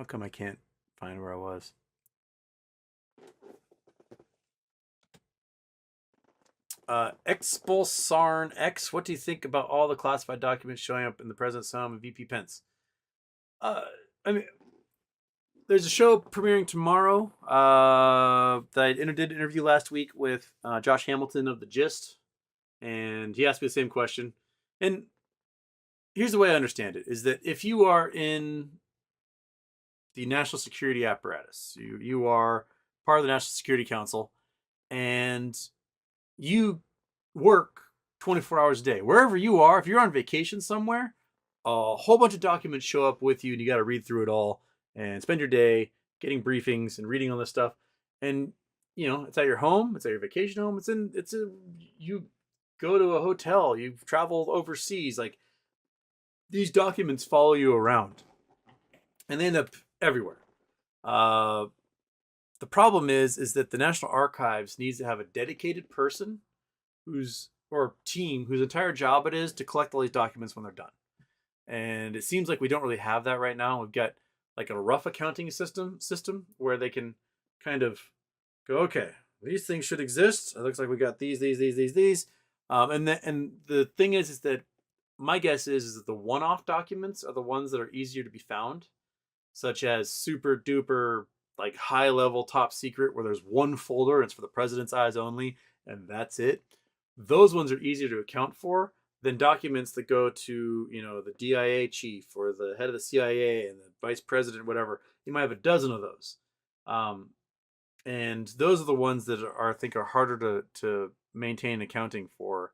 How come I can't find where I was? Expulsarn X, what do you think about all the classified documents showing up in the president's home and VP Pence? Uh, I mean, there's a show premiering tomorrow that I did an interview last week with Josh Hamilton of The Gist, and he asked me the same question. And here's the way I understand it, is that if you are in the national security apparatus, you are part of the National Security Council, and you work 24 hours a day. Wherever you are, if you're on vacation somewhere, a whole bunch of documents show up with you and you got to read through it all and spend your day getting briefings and reading all this stuff. And, it's at your home, it's at your vacation home, you go to a hotel, you've traveled overseas. Like, these documents follow you around and they end up everywhere. The problem is that the National Archives needs to have a dedicated person or team whose entire job it is to collect all these documents when they're done. And it seems like we don't really have that right now. We've got like a rough accounting system where they can kind of go, okay, these things should exist. It looks like we got these. And the thing is that my guess is that the one-off documents are the ones that are easier to be found, such as super duper like high level top secret where there's one folder and it's for the president's eyes only and that's it. Those ones are easier to account for than documents that go to, the DIA chief or the head of the CIA and the vice president, whatever. You might have a dozen of those. And those are the ones that I think are harder to maintain accounting for.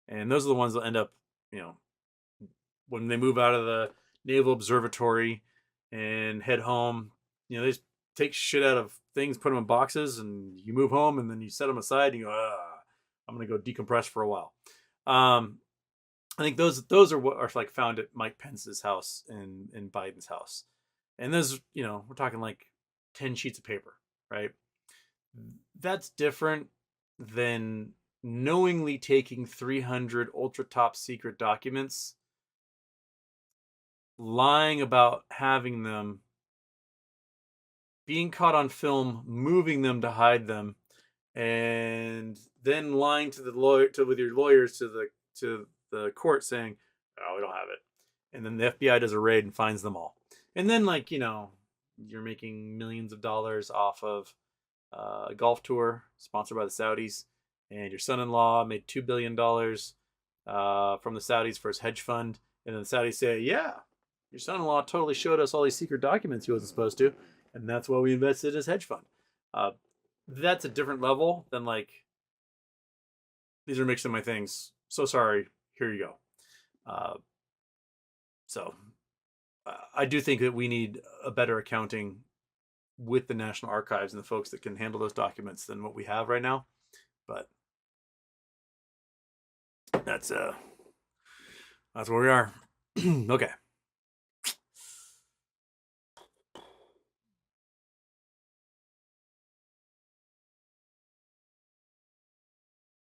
And those are the ones that end up, when they move out of the Naval Observatory and head home, they just take shit out of things, put them in boxes, and you move home, and then you set them aside, and you go, I'm going to go decompress for a while. I think those are what are like found at Mike Pence's house and in Biden's house. And those, we're talking like 10 sheets of paper, right? That's different than knowingly taking 300 ultra top secret documents, lying about having them, being caught on film, moving them to hide them, and then lying to the lawyer with your lawyers to the court saying, "Oh, we don't have it," and then the FBI does a raid and finds them all. And then you're making millions of dollars off of a golf tour sponsored by the Saudis, and your son-in-law made $2 billion from the Saudis for his hedge fund, and then the Saudis say, "Yeah, your son-in-law totally showed us all these secret documents he wasn't supposed to, and that's why we invested in his hedge fund." That's a different level than these are mixing my things. So sorry. Here you go. So I do think that we need a better accounting with the National Archives and the folks that can handle those documents than what we have right now. But that's where we are. Okay.